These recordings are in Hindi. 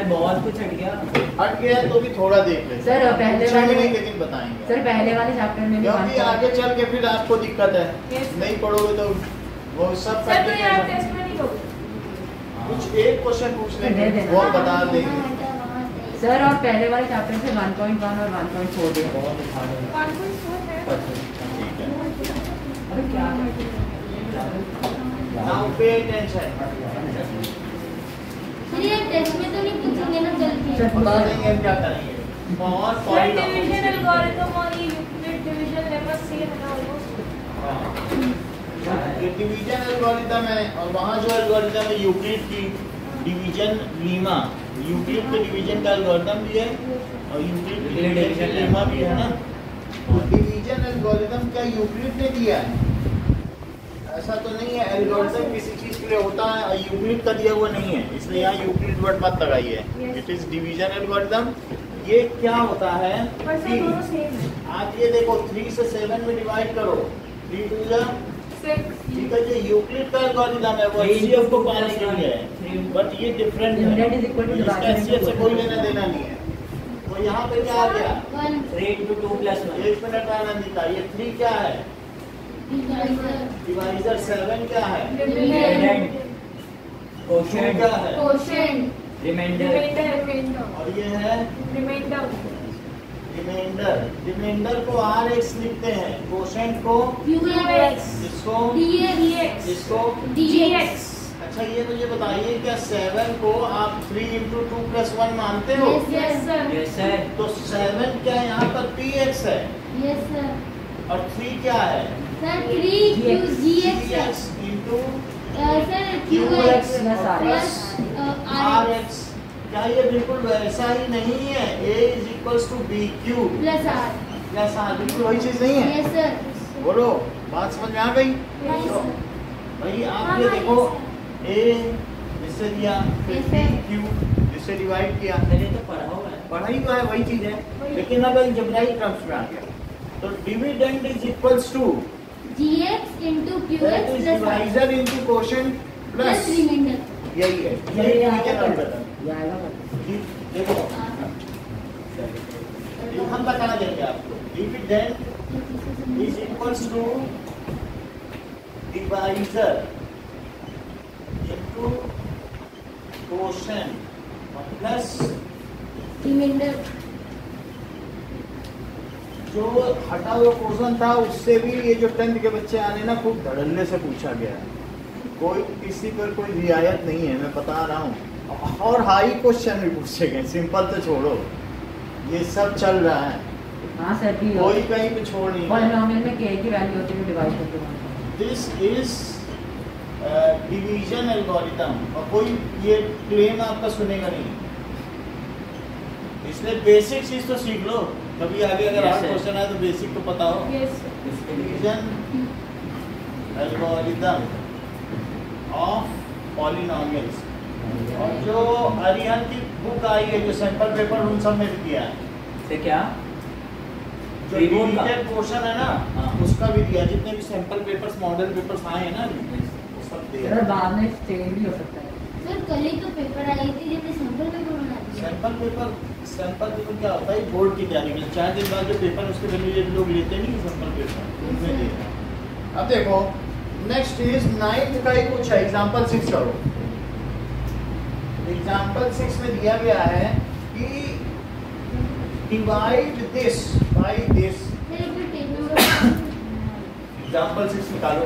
सर बहुत कुछ हट गया। हट गया है तो भी थोड़ा देख ले सर पहले भी वाले नहीं, लेकिन बताएंगे सर पहले वाले चैप्टर में भी क्योंकि आगे चल के फिर आपको दिक्कत है। नहीं पढ़ोगे तो वो सब सर तो यार टेस्ट में नहीं होगा। कुछ एक क्वेश्चन पूछ लेंगे वो बता देंगे सर। और पहले वाले चैप्टर से 1.1 और 1.4 दिया। अरे क्या नाउ पे अटेंशन। ये टेस्ट में तो नहीं पूछेंगे ना जल्दी। बता देंगे हम क्या करेंगे। और सर डिवीजन एल्गोरिथम और ये यूक्लिड डिवीजन लेमा सेम है ना ऑलमोस्ट। ये डिवीजन एल्गोरिथम है और वहाँ जो एल्गोरिथम है यूक्लिड की डिवीजन लीमा, यूक्लिड के डिवीजन का एल्गोरिथम भी है और यूक्लिड के डिवीजन लीमा भी है ना। डिवीजन एल्गोरिथम क्या यूक्लिड ने दिया है? ऐसा तो नहीं है। एल्गोरिथम किसी चीज के लिए होता है और यूक्लिड का दिया हुआ नहीं है, इसलिए यहाँ यूक्लिड वर्ड मत लगाइए। It is division algorithm. ये क्या होता है कि आप ये देखो 3 से 7 में डिवाइड करो, 3 2 जा 6। ठीक है, जो यूक्लिड का एल्गोरिथम है वो एचसीएफ को पाने के लिए है, बट ये डिफरेंट है, इसका एचसीएफ से कोई लेना देना नहीं है। तो यहाँ पे क्या आ गया 3 into 2 plus 1। 1 मिनट आनंदिता। ये 3 क्या है? डिवाइजर। 7 क्या है? डिविडेंड। क्वोशिएंट क्या है? क्वोशिएंट। रिमाइंडर। और ये है रिमाइंडर। रिमाइंडर को RX लिखते हैं, क्वोशिएंट को QX। इसको DX। इसको DX। अच्छा ये मुझे बताइए क्या 7 को आप 3 into 2 plus 1 मानते हो? Yes sir। Yes sir. तो 7 क्या यहाँ पर PX है Yes sir। और 3 क्या है? सर 3 GX है। GX into sir QX plus RX। क्या ये बिल्कुल वैसा ही नहीं है? A is equals to BQ plus R। Plus R, बिल्कुल वही चीज नहीं है। Yes sir। बोलो, बात समझ में आ गई? Yes sir। भाई आप ये देखो A जिससे दिया, फिर Yes sir। BQ जिससे डिवाइड किया, मैंने तो पढ़ा हुआ है। पढ़ा ही हुआ है, वही चीज है। लेकिन अब अलजेब्राइक टर्म्स में आ गया तो dividend is equals to GX into QX that is plus R divisor into quotient plus plus remainder. यही है, यही डिवीजन एल्गोरिथम। देखो हम बताना देंगे आपको। Dividend is equals to divisor into quotient plus remainder. जो हटा हुआ क्वेश्चन था उससे भी ये जो 10th के बच्चे आने ना खूब धड़ल्ले से पूछा गया है। कोई किसी पर कोई रियायत नहीं है, मैं बता रहा हूँ। और हाई क्वेश्चन भी पूछे गए, सिंपल तो छोड़ो, ये सब चल रहा है। हाँ सर भी कोई कहीं पे छोड़ नहीं। पॉलिनोमियल में k की वैल्यू होती है डिवाइड करके। दिस इज डिवीजन एल्गोरिथम और कोई ये क्लेम आपका सुनेगा नहीं, इसलिए बेसिक चीज तो सीख लो। कभी आगे अगर हार्ड क्वेश्चन आए तो बेसिक तो पता हो। Division algorithm of polynomials. और जो अरिहंत की बुक आई है, जो सैंपल पेपर उन सब में भी दिया है। से क्या जो डिवीजन क्वेश्चन है ना उसका भी दिया, जितने भी सैंपल पेपर्स मॉडल पेपर्स आए हैं ना वो सब दिया। सर बाद में चेंज भी हो सकता है। सर कल ही तो पेपर आई थी जिसमें सैंपल पेपर बना दिया। सैंपल पेपर क्या होता है? बोर्ड की तैयारी में 4 दिन बाद जो पेपर उसके वैल्यू लोग लेते नहीं सैंपल पेपर उसमें देते। अब देखो नेक्स्ट इज 9th का ही कुछ है। एग्जांपल 6 करो। एग्जांपल 6 में दिया गया है कि divide this by this. Example 6 निकालो।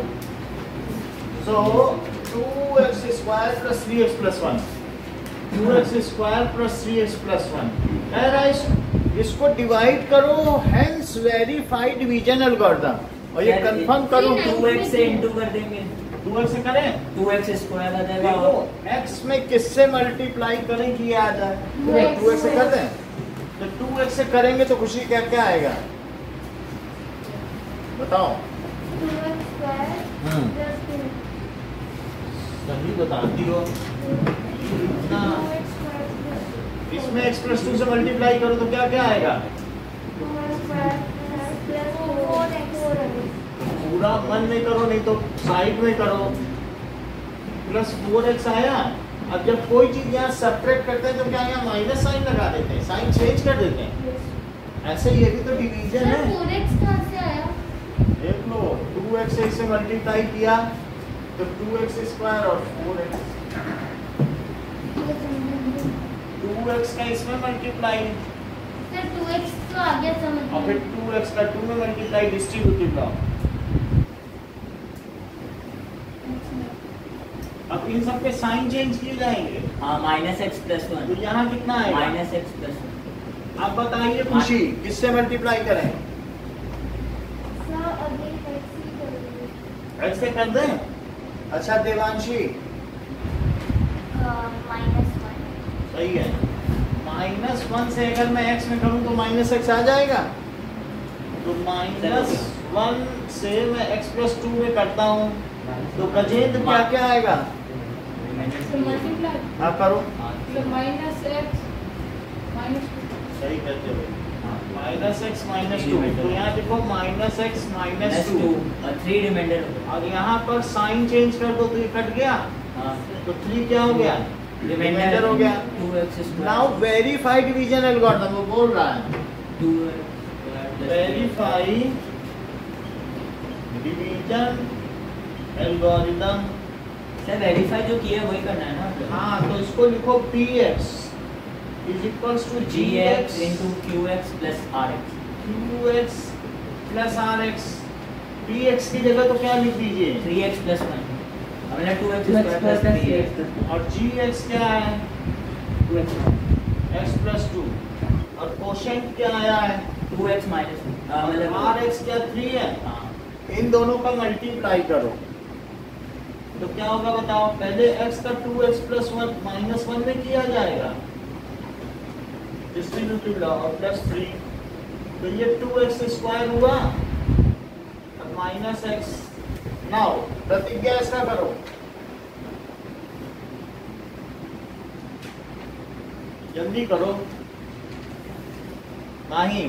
सो 2x square plus 3x plus 1, 2x square plus 3x plus 1 कह रहा है इसको डिवाइड करो, हेंस वेरीफाई डिवीजन एल्गोरिथम। और ये कंफर्म करो 2x से इंटू कर देंगे। 2x से करें 2x स्क्वायर आ जाएगा। देखो x में किससे मल्टीप्लाई करें कि ये आ जाए? 2x से कर दें। तो 2x से करेंगे तो खुशी क्या क्या आएगा बताओ? 2x स्क्वायर प्लस 2 सही बताती हो ना। इसमें x प्लस 2 से मल्टीप्लाई करो तो क्या क्या आएगा? 2x square plus 4x। पूरा मन में करो नहीं तो साइड में करो। प्लस 4x आया अब जब कोई चीज यहाँ सब्ट्रैक्ट करते हैं तो क्या यहाँ माइनस साइन लगा देते हैं, साइन चेंज कर देते हैं। ऐसे ये भी तो डिवीजन है। 4x कहाँ से आया? देख लो 2x से इसे मल्टीप्लाई किया तो 2x स्क्वायर और 4x, 2x का इसमें मल्टीप्लाई सर 2x तो आ गया समझ और फिर 2x का 2 में मल्टीप्लाई, डिस्ट्रीब्यूटिव लॉ। अब इन सब के साइन चेंज किए जाएंगे। हाँ माइनस एक्स प्लस तो 1 यहाँ कितना आएगा? Minus x plus 1। आप बताइए खुशी, किससे मल्टीप्लाई करें? सर अभी x ही करोगे। x से कर दें? अच्छा देवांशी -1 सही है। -1 से अगर मैं x में करूँ तो -x आ जाएगा। तो -1 से मैं x + 2 में करता हूँ तो गजेंद्र क्या क्या आएगा? So multiply. हाँ करो। So minus x minus 2. सही कहते हो। -x -2 तो यहाँ देखो -x -2 और 3 रिमाइंडर हो गया। और यहाँ पर साइन चेंज कर दो तो ये कट गया हाँ तो 3 क्या हो गया? रिमाइंडर हो गया। 2x square now verify division algorithm, वो बोल रहा है 2x verify division algorithm. Sir verify जो किया है वही करना है ना। हाँ तो इसको लिखो px = gx into qx plus rx। qx plus rx। px की जगह तो क्या लिख दीजिए? 3x plus 1 मतलब 2x 2x square plus 3x। और gx क्या है? x plus 2 और कोशेंट क्या आया है? 2x minus 1 मतलब rx क्या 3 है? हाँ इन दोनों का मल्टीप्लाई करो तो क्या होगा बताओ? पहले x का 2x plus 1 -1 में किया जाएगा डिस्ट्रीब्यूटिव लॉ और +3 तो ये 2x स्क्वायर हुआ और -x। नाउ प्रतिज्ञा इसका करो। जल्दी करो। नहीं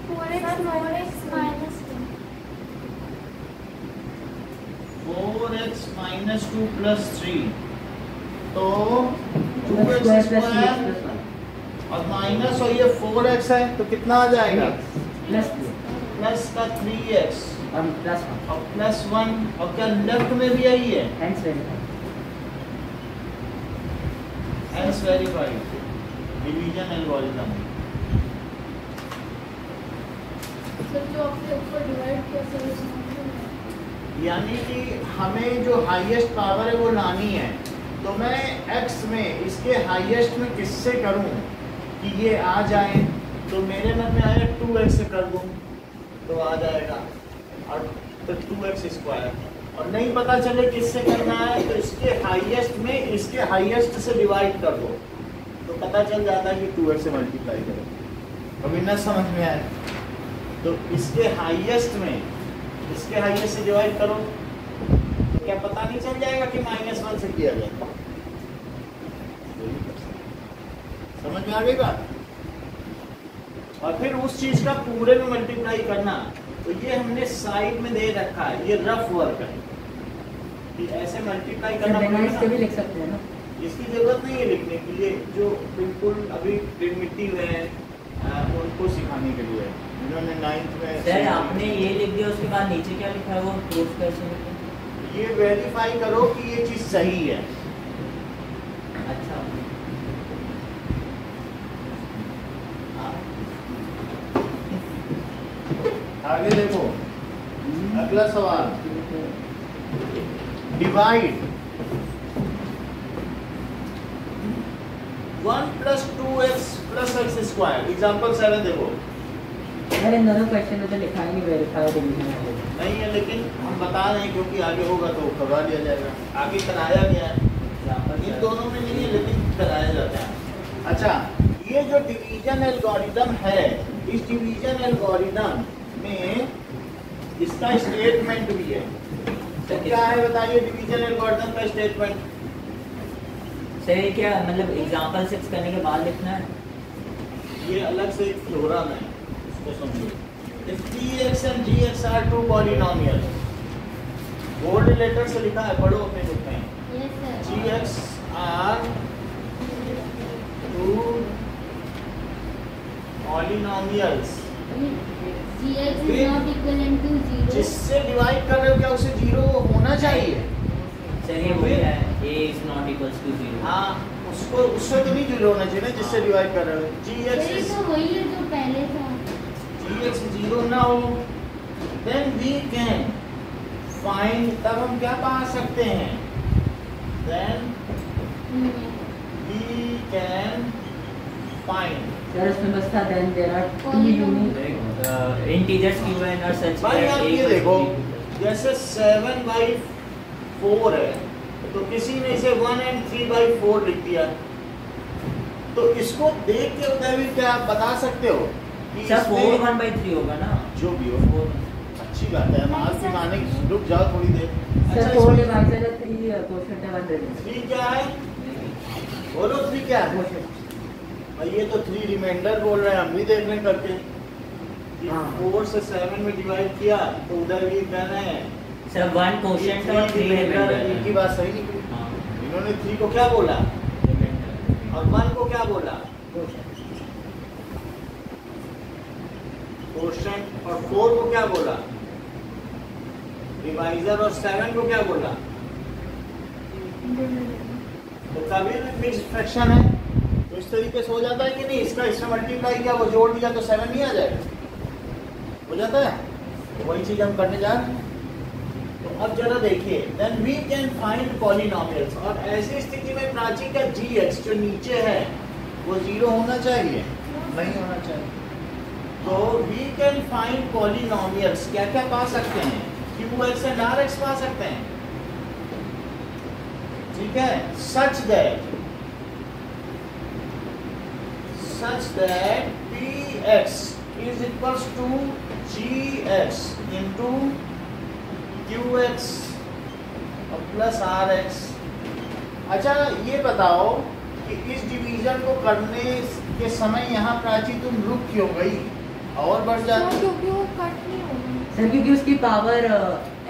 4x minus 2 4x - 2 + 3 तो 2x 2x plus 3x square plus 1 और माइनस और ये 4x है तो कितना आ जाएगा? प्लस 2 प्लस का 3x और प्लस 1 और +1 और क्या लेफ्ट में भी यही है? Hence verify. Hence verify division algorithm. Sir जो आपने ऊपर डिवाइड किया सर उसमें यानी कि हमें जो हाईएस्ट पावर है वो लानी है तो मैं x में इसके हाईएस्ट में किससे करूं कि ये आ जाए? तो मेरे मन में आया 2x से कर दूं तो आ जाएगा और तो 2x स्क्वायर और नहीं पता चले किससे करना है तो इसके हाईएस्ट में इसके हाईएस्ट से डिवाइड कर दो तो पता चल जाता है कि 2x से मल्टीप्लाई करो। अभी न समझ में आए तो इसके हाईएस्ट में इसके हाईएस्ट से डिवाइड करो तो क्या पता नहीं चल जाएगा कि -1 से किया जाए? समझ में आ गई बात? और फिर उस चीज का पूरे में मल्टीप्लाई करना तो ये हमने साइड में दे रखा है, ये रफ वर्क है कि ऐसे मल्टीप्लाई करना बिना पड़ेगा इसके भी ना। लिख सकते हैं ना। इसकी जरूरत नहीं है लिखने के लिए, जो बिल्कुल अभी प्रिमिटिव है उनको सिखाने के लिए इन्होंने 9th में। सर आपने ये लिख दिया उसके बाद नीचे क्या लिखा है वो प्रूफ कैसे लिखें? ये वेरीफाई करो कि ये चीज सही है। अच्छा आगे देखो अगला सवाल, divide 1 + 2x + x square. Example 7 देखो। सर इन दोनों क्वेश्चन में तो लिखा ही नहीं वेरीफाई डिवीजन है। नहीं है लेकिन हम बता रहे हैं क्योंकि आगे होगा तो करवा दिया जाएगा। आगे कराया गया है, इन दोनों में नहीं है लेकिन कराया जाता है। अच्छा ये जो डिवीजन एल्गोरिथम है इस डिवीजन एल्गोरिथम में इसका स्टेटमेंट भी है। तो क्या है बताइए डिवीजन एल्गोरिथम का स्टेटमेंट? सर ये क्या मतलब एग्जांपल 6 करने के बाद लिखना है? ये अलग से एक थ्योरम है, इसको समझिए। If px and gx are two polynomials bold letter से लिखा है, पढ़ो अपने बुक में। Yes sir. GX are two polynomials GX is not equivalent to 0. जिससे डिवाइड कर रहे हो, क्या उसे 0 होना चाहिए? चलिए वही है, a is not equals to 0। हाँ, उसको उससे तो नहीं 0 होना चाहिए ना जिससे डिवाइड कर रहे हो। GX सर ये is तो वही है जो पहले था। GX 0 ना हो, then we can find, तब हम क्या पा सकते हैं? Then we can find। Sir इसमें बस था then there are two unique integers given और सच भाई आप ये देखो, जैसे 7/4 है, तो किसी ने इसे 1 and 3/4 लिख दिया, तो इसको देख के उधर भी क्या आप बता सकते हो कि सर इसमें 4 1/3 होगा ना? जो भी हो, अच्छी बात है। हम आज की माने रुक जाओ थोड़ी देर। सर अच्छा 4 इसमें डिवाइडेड है 3 क्वोशंट है 100 3 क्या है? बोलो 3 क्या है? भाई ये तो 3 रिमाइंडर बोल रहे हैं, हम भी देख रहे हैं करके कि हाँ। 4 से 7 में डिवाइड किया, तो उधर भी कहना है सर 1 क्वोशंट और 3 रिमाइंडर। इनकी बात सही निकली। हाँ, इन्होंने 3 को क्या बोला रिमाइंडर। और 1 को क्या बोला? क्वोशंट। और 4 को क्या बोला? डिवाइजर। और 7 को क्या बोला? तो कभी भी मिक्स फ्रैक्शन है तो इस तरीके से हो जाता है कि नहीं? इसका इससे मल्टीप्लाई किया, वो जोड़ दिया तो 7 नहीं आ जाएगा? हो जाता है। तो वही चीज हम करने जा रहे हैं। तो अब जरा देखिए, then we can find polynomials. और ऐसी स्थिति में प्राची का GX जो नीचे है वो 0 होना चाहिए, नहीं होना चाहिए। तो वी कैन फाइंड पॉलिनोमियल्स। क्या क्या पा सकते हैं? QX एंड RX पा सकते हैं, ठीक है। Such that PX is equals to GX into QX plus RX। अच्छा ये बताओ कि इस डिवीजन को करने के समय यहाँ प्राची तुम रुक क्यों गई और बढ़ जाती? क्योंकि वो कट नहीं होगा सर क्योंकि उसकी पावर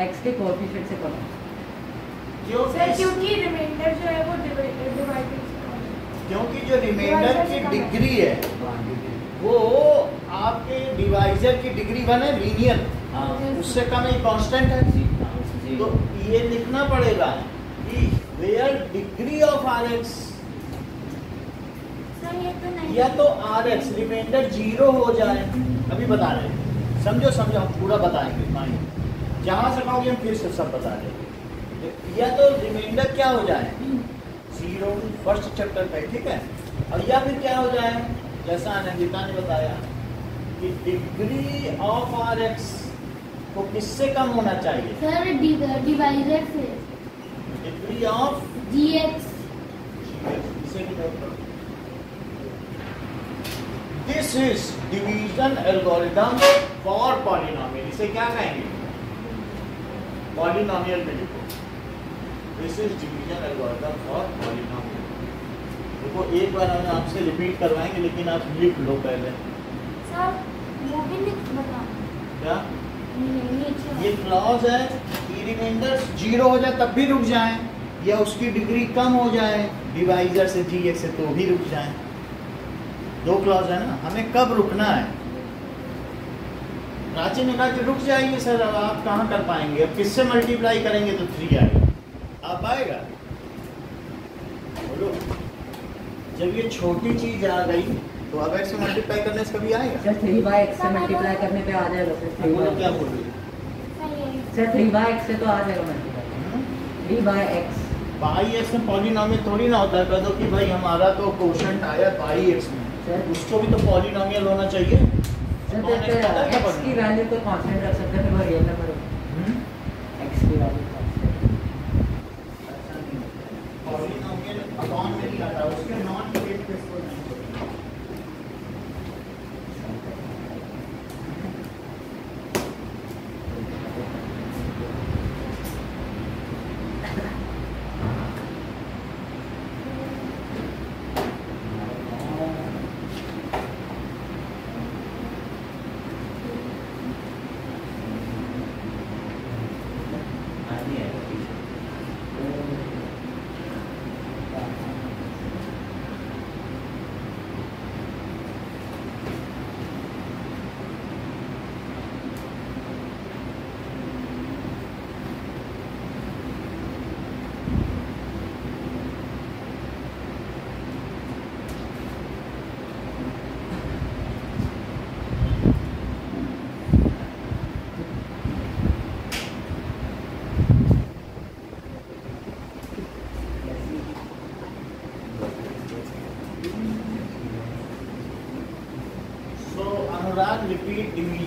x के कोएफिशिएंट से कम है। क्यों? सर, क्योंकि रिमाइंडर जो है वो डिवाइडेड क्योंकि जो रिमाइंडर की डिवाइजर से कम है। डिग्री है वो आपके डिवाइजर की डिग्री 1 है, लीनियर, हाँ, उससे कम एक कांस्टेंट है। जी। तो ये लिखना पड़ेगा कि where degree of RX sir ये तो नहीं या तो RX रिमाइंडर 0 हो जाए। अभी बता रहे हैं, समझो हम पूरा बताएंगे। माइंड जहां से कहोगे हम फिर से सब बता देंगे। या तो रिमाइंडर क्या हो जाए 0 फर्स्ट चैप्टर पे, ठीक है। और या फिर क्या हो जाए जैसा अनंजिता ने बताया कि डिग्री ऑफ RX को किससे कम होना चाहिए? सर डिवाइजर से degree of GX। This is division algorithm for polynomial. इसे क्या कहेंगे? पॉलिनोमियल में लिखो, this is division algorithm for polynomial. देखो एक बार हम आपसे रिपीट करवाएंगे, लेकिन आप लिख लो पहले। सर वो भी लिख बता क्या नीचे ये क्लॉज है कि रिमाइंडर 0 हो जाए तब भी रुक जाए, या उसकी डिग्री कम हो जाए डिवाइजर से GX से तो भी रुक जाए। 2 क्लॉज है ना, हमें कब रुकना है? प्राची ने कहा कि रुक जाइए सर, अब आप कहाँ कर पाएंगे? अब किससे मल्टीप्लाई करेंगे तो 3 आएगा। आप आएगा? बोलो। जब ये छोटी चीज आ गई तो अब x से मल्टीप्लाई करने से कभी आएगा? सर 3/x से मल्टीप्लाई करने पे आ जाएगा सर। बोलो क्या बोल रही है? सही है सर 3/x से तो आ जाएगा मल्टीप्लाई। 3/x बाई एक्स में पॉलिनोमियल थोड़ी ना होता है। कह दो कि भाई हमारा तो क्वोशंट आया बाई एक्स में, सर उसको भी तो पॉलिनोमियल होना चाहिए। सर कौन फिर पता है क्या x की वैल्यू को कांस्टेंट रख सकते हैं, फिर वो रियल नंबर होगा। x की वैल्यू पॉलिनोमियल अपॉन में नहीं आता, उसके नॉन नेगेटिव पे इसको नहीं बोलते।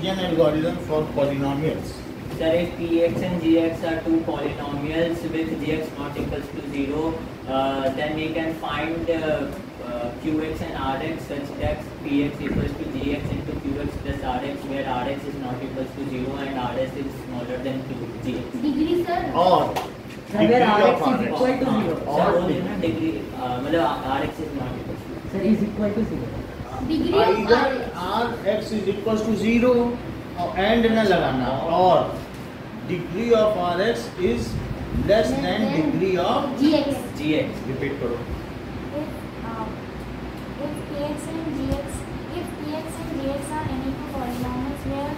division algorithm for polynomials. Sir, if px and gx are two polynomials with gx not equals to 0, then we can find qx and rx such that px equals to gx into qx plus rx, where rx is not equals to 0 and rs is smaller than gx. Degree sir Or Sir, degree where of rx is equal to 0. Sir, वो जो ना degree मतलब rx is not equals to 0. Sir, is equal to 0. Degree of either rx is equals to 0 और and न लगाना, और degree of rx is less than degree of GX gx. repeat करो. If px and gx are any two polynomials where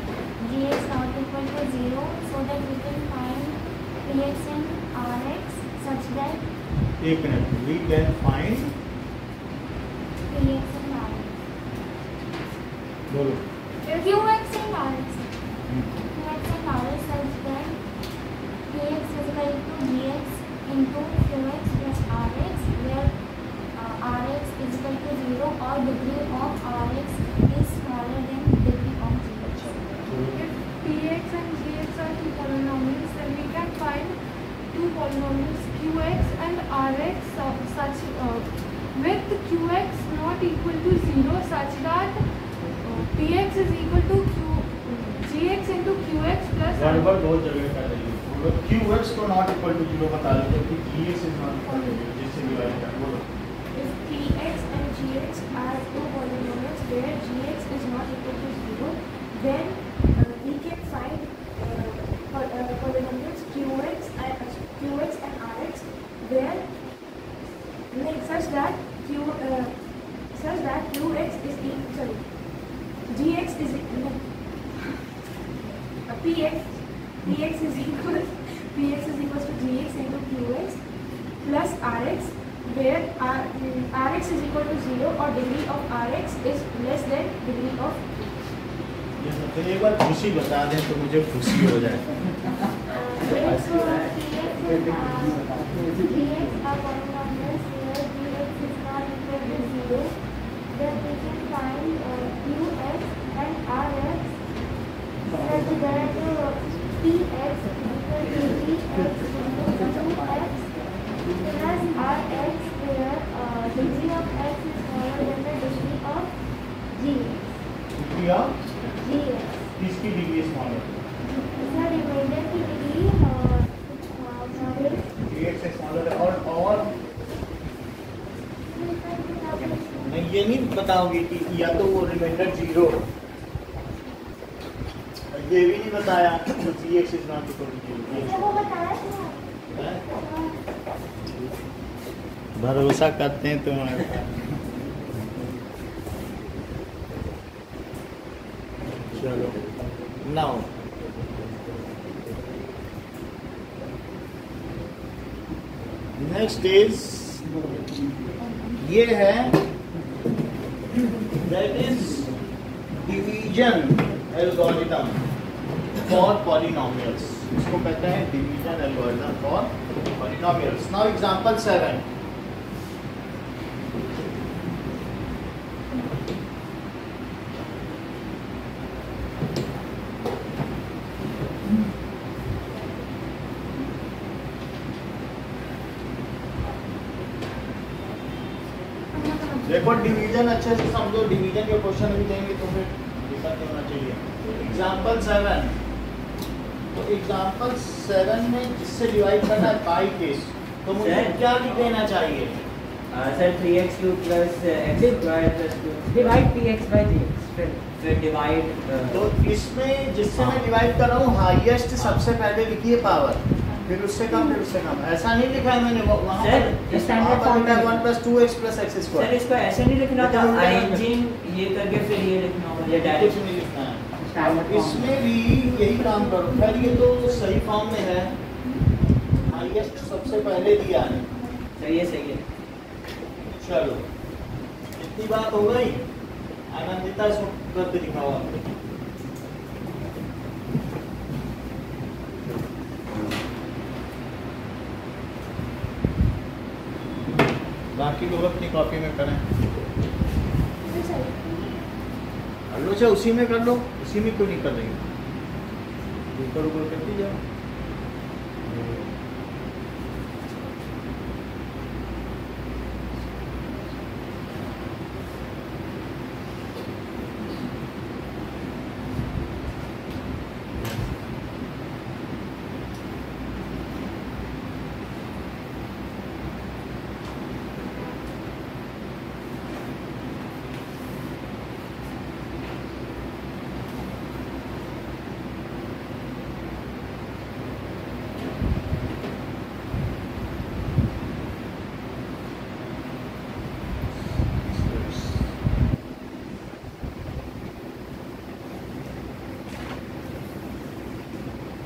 gx not equal to 0, so that we can find px and rx such that एक minute, we can find, px and rx. बोलो. qx and rx. qx and rx such that px is equal to gx into qx plus rx, where rx is equal to 0 or degree of rx is smaller than degree of gx. If px and gx are two polynomials, then we can find two polynomials qx and rx such with qx not equal to 0 such that px is equal to gx into qx plus गड़बड़ बहुत जगह कर रही है. बोलो qx को not equal to 0 बता दो, क्योंकि gx is not equal to 0 जिससे डिवाइड कर. बोलो. If px and gx are two polynomials where gx is not equal to 0, then we can find polynomials qx and rx where such that qx is equal, gx is equal, px is equal to gx into qx plus rx, where rx is equal to 0 or degree of rx is less than degree of ये मतलब एक बार खुशी बता दें तो मुझे खुशी हो जाए. so px and gx are polynomials where gx is not equal to 0, then we can find qx and rx such that px is equal to gx into 2x plus rx, where degree of x is smaller than the degree of gx. degree of gx. किसकी डिग्री स्मॉलर? इसका रिमाइंडर की डिग्री gx से स्मॉलर है. और नहीं, ये नहीं बताओगे कि या तो वो रिमाइंडर 0, ये भी नहीं बताया तो gx is not equal to 0. वो बताया था. भरोसा करते हैं तुम्हारे. चलो नाउ नेक्स्ट इज ये है, that is division algorithm for polynomials. इसको कहते हैं division algorithm for polynomials. Now example 7. देखो डिवीजन अच्छे से समझो, डिवीजन के क्वेश्चन भी देंगे तो फिर दिक्कत नहीं होना चाहिए. एग्जांपल 7. तो एग्जांपल 7 में जिससे डिवाइड करना है बाई केस, तो मुझे Sir? क्या लिख देना चाहिए? Sir, 3x cube plus x square plus 2. Divide px by gx. फिर divide तो इसमें जिससे मैं डिवाइड कर रहा हूँ हाईएस्ट सबसे पहले लिखिए पावर, फिर उससे कम, फिर उससे कम. ऐसा नहीं लिखा है मैंने वहाँ Sir, पर. standard form में 1 + 2x + x सर स्क्वायर. इसको ऐसे नहीं लिखना था, उल्टा लिखना। अरेंजिंग ये करके फिर ये लिखना होगा, ये कुछ डायरेक्ट. नहीं लिखना है. Standard form. इसमें भी यही काम करो. खैर ये तो सही फॉर्म में है, हाईएस्ट सबसे पहले दिया है. सर ये सही है. चलो इतनी बात हो गई. आनंदिता इसको करके दिखाओ आप. बाकी लोग अपनी कॉपी में करें. कर लो, चाहे उसी में कर लो, उसी में क्यों नहीं कर रही हो? ऊपर ऊपर करती जाओ।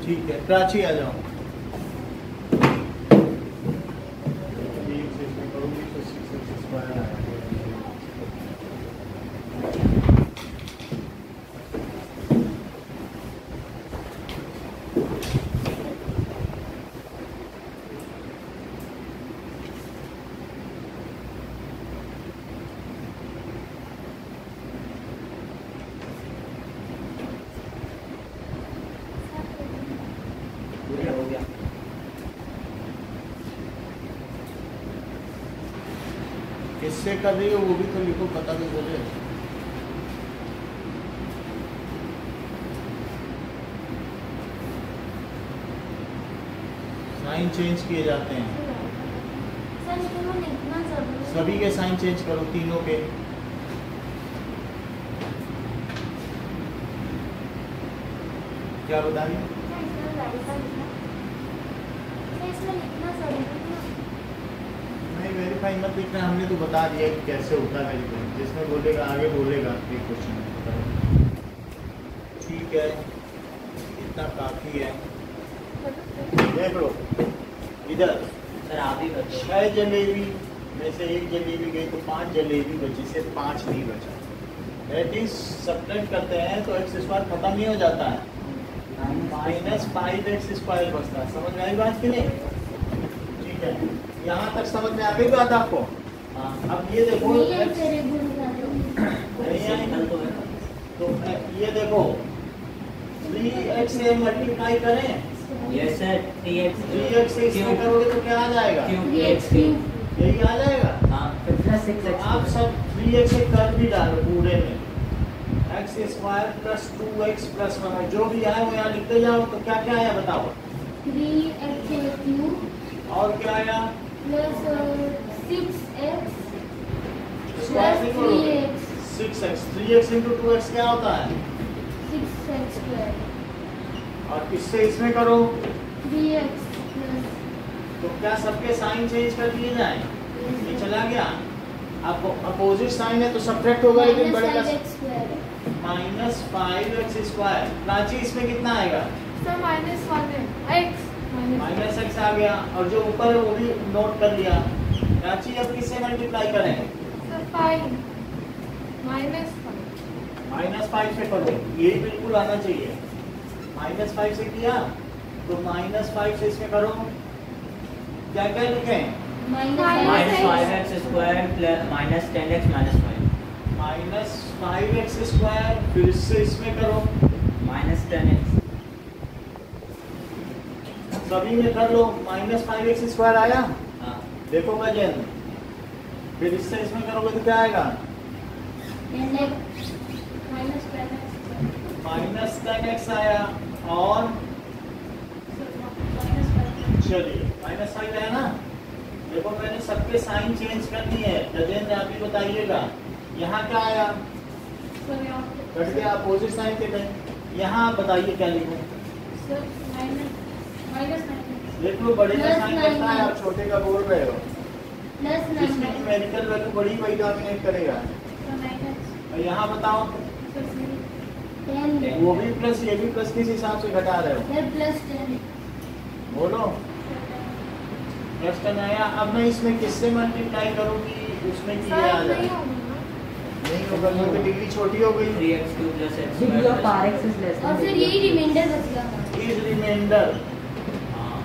ठीक है, प्राची आ जाओ। हो गया। किससे कर रही हो वो भी तो लिखो, पता भी बोले। साइन चेंज किए जाते हैं, सर लेकिन वो लिखना जरूरी है। सभी के साइन चेंज करो, तीनों के। क्या बता रही हो? सर इसमें वेरीफाई लिखना, सर इसमें लिखना जरूरी है। नहीं, वेरीफाई मत लिखना, हमने तो बता दिया कि कैसे होता है वेरीफाई। जिसमें बोलेगा आगे बोलेगा एक क्वेश्चन। ठीक है, इतना काफी है। देख लो इधर, सर आप ही बताओ। 6 जलेबी में से 1 जलेबी गई तो 5 जलेबी बची, सिर्फ 5 नहीं बचा। दैट इज सब्ट्रैक्ट करते हैं तो एक्स स्क्वायर खत्म नहीं हो जाता है, -5x स्क्वायर बचता है। समझ में आई बात कि नहीं? ठीक है, यहाँ तक समझ में आ गई बात आपको? हाँ। अब ये देखो नहीं है x तेरे गुरु का नहीं आई ना? तो है। तो ये देखो 3x से मल्टीप्लाई करें, यस सर। 3x से इसमें करोगे तो क्या आ जाएगा? यही आ जाएगा। हाँ। प्लस तो आप सब 3x से कर भी डालो पूरे में, x square plus 2x plus 1 जो भी आया वो यहाँ लिखते जाओ। तो क्या क्या आया बताओ? 3x³ और क्या आया? प्लस 6x स्क्वायर नहीं करोगे। 3x 6x 3x into 2x क्या होता है? 6x²। और इससे इसमें करो 3x प्लस तो क्या सबके साइन चेंज कर दिए जाए? ये चला गया। अब अपोजिट साइन है तो सब्ट्रैक्ट होगा, लेकिन बढ़ेगा -5x स्क्वायर। प्राची इसमें कितना आएगा? सर -1 है x -x आ गया, और जो ऊपर है वो भी नोट कर लिया। प्राची अब किससे मल्टीप्लाई करें? सर 5 -5 से करो, ये बिल्कुल आना चाहिए। -5 से किया तो -5 से इसमें करो। क्या क्या लिखें? -5x square plus -10x -5 -5x square, फिर इससे इसमें करो -10x। सभी में कर लो। -5x स्क्वायर आया, हाँ। देखो वजन, फिर इससे इसमें करोगे तो क्या आएगा? -10x आया। और चलिए -5 है ना। देखो मैंने सबके साइन चेंज कर दिए हैं, गजेंद्र आप ही बताइएगा। यहाँ क्या आया? कट गया, अपोजिट साइन के गए। यहाँ आप बताइए क्या लिखूं? देख लो, बड़े का साइन करता है, आप छोटे का बोल रहे हो। जिसकी न्यूमेरिकल वैल्यू बड़ी वही डोमिनेट करेगा। और यहाँ बताओ, वो भी प्लस ये भी प्लस, किस हिसाब से घटा रहे हो? +10 बोलो। +10 आया। अब मैं इसमें किससे मल्टीप्लाई करूँगी? उसमें की सर आ नहीं जाए होगा। नहीं होगा, क्योंकि डिग्री छोटी हो गई। 3x³ + x² degree of rx is less और फिर यही रिमाइंडर बचेगा हमारा। Is remainder. हाँ।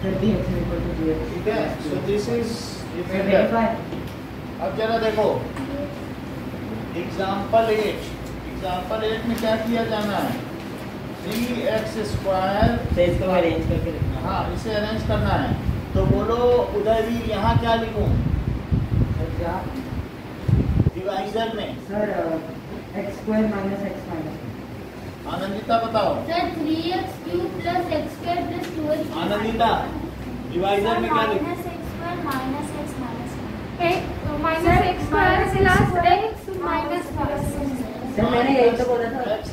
फिर भी x इक्वल टू 0। ठीक है, सो दिस इज वेरीफाई। अब जरा देखो, एग्जाम्पल 8 में क्या किया जाना है, 3x² तो इसको अरेंज करके लिखना है। हाँ इसे अरेंज करना है। तो बोलो उदय भी यहाँ क्या लिखूं सर क्या डिवाइजर में? Sir x² minus x minus Anandita बताओ। Sir 3x³ plus x² plus 2x। Anandita divisor में क्या लिखूं? Minus x minus minus x square plus x minus sir मैंने यही तो बोला था। x²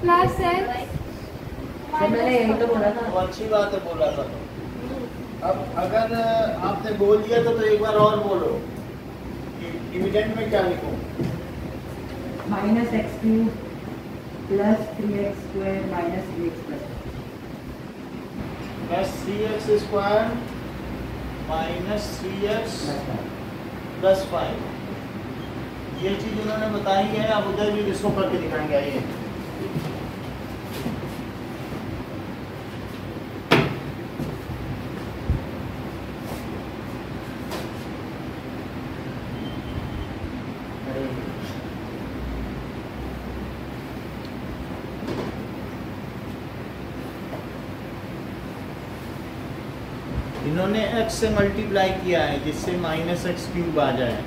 plus x. सर मैंने यही तो बोला था। तो अच्छी बात है बोला था। अब अगर आपने बोल दिया तो एक बार और बोलो कि डिविडेंड में क्या लिखूं? Minus x³ plus 3x² minus 3x plus 3x² minus 3x plus 5। ये चीज उन्होंने बताई है। अब उधर भी इसको करके दिखाएंगे। आइए इन्होंने x से मल्टीप्लाई किया है जिससे माइनस x³ आ जाए।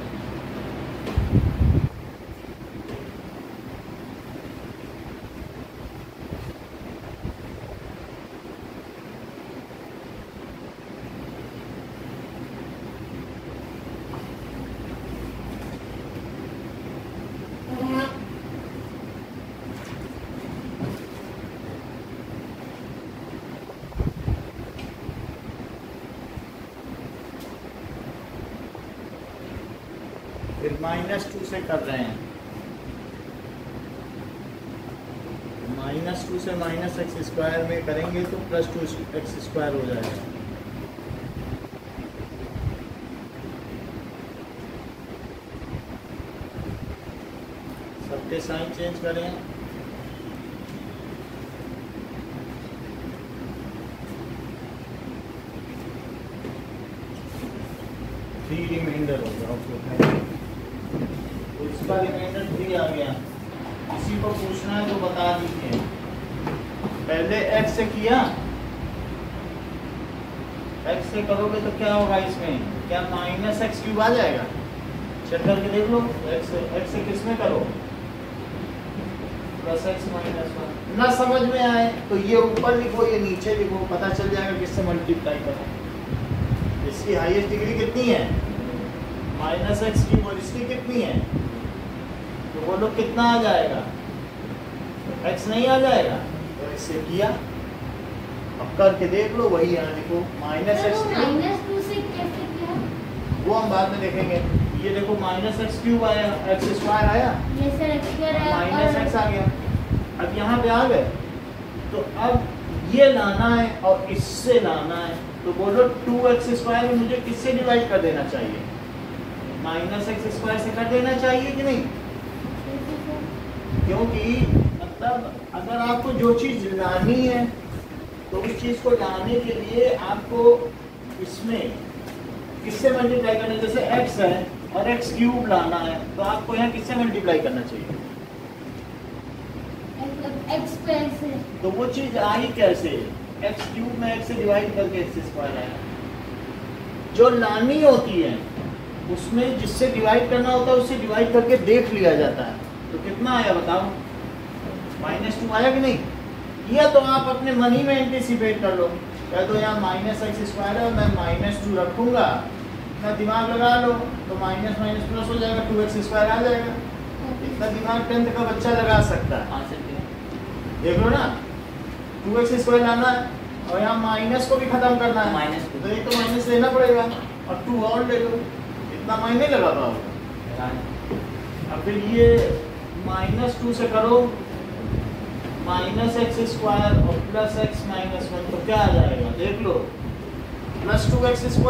फिर -2 से कर रहे हैं। -2 से माइनस x² में करेंगे तो प्लस 2x² हो जाएगा। सबके साइन चेंज करें। रिमाइंडर होगा तो इसका रिमाइंडर 3 आ गया। किसी को पूछना है तो बता दीजिए। पहले x से किया, x से करोगे तो क्या होगा इसमें? क्या माइनस x³ आ जाएगा? चेक करके देख लो। x से किस में करो? Plus x minus 1। ना समझ में आए तो ये ऊपर लिखो, ये नीचे लिखो, पता चल जाएगा किससे मल्टीप्लाई करो। इसकी हाईएस्ट डिग्री कितनी है? -x³ और इसकी कितनी है? तो बोलो कितना आ जाएगा? x नहीं आ जाएगा तो इससे किया। अब करके देख लो, वही यहाँ लिखो -x³। -2 से कैसे किया? वो हम बाद में देखेंगे। ये देखो -x³ आया, x² आया, ये सर x² है -x आ गया। अब यहाँ पे आ गए तो अब ये लाना है और इससे लाना है। तो बोलो 2x² में मुझे किससे डिवाइड कर देना चाहिए? -x² से कर देना चाहिए कि नहीं? क्योंकि मतलब अगर आपको जो चीज़ लानी है तो उस चीज़ को लाने के लिए आपको इसमें किससे मल्टीप्लाई करना है? जैसे x है और x³ लाना है तो आपको यहाँ किससे मल्टीप्लाई करना चाहिए? x² से। तो वो चीज़ आई कैसे? x³ में x से डिवाइड करके x² आया। जो लानी होती है उसमें जिससे डिवाइड करना होता है उससे डिवाइड करके देख लिया जाता है। तो कितना आया बताओ? -2 आया कि नहीं? या तो आप अपने मनी में एंटिसिपेट कर लो, या तो यहाँ -x² है और मैं -2 रखूंगा, इतना दिमाग लगा लो तो माइनस माइनस प्लस हो जाएगा, 2x² आ जाएगा। इतना दिमाग 10th का बच्चा लगा सकता है। हाँ सर क्या? देख लो ना, 2x² लाना है और यहाँ माइनस को भी खत्म करना है, माइनस को। तो ये तो माइनस लेना पड़ेगा और 2 और ले लो। इतना मायने लगा पाओगे। अब फिर ये -2 से करो -x² और प्लस x माइनस 1 तो क्या आ जाएगा? देख लो, प्लस 2x²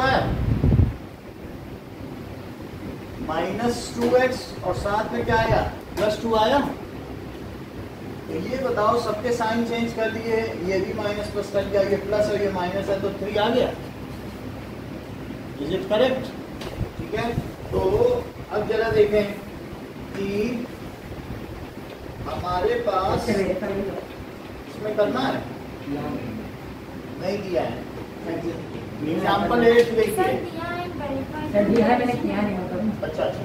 माइनस 2x और साथ में क्या आया? +2 आया। तो ये बताओ, सबके साइन चेंज कर दिए, ये भी माइनस प्लस कर दिया, ये प्लस और ये माइनस है तो 3 आ गया। Is it correct? ठीक है। तो अब जरा देखें, कि हमारे पास इससे वेरीफाई नहीं करो। इसमें करना है, यहाँ नहीं दिया है। सर जी एग्जाम्पल 8 सर देखिए। दिया है वेरीफाई। सर दिया है, मैंने किया नहीं मतलब। अच्छा अच्छा,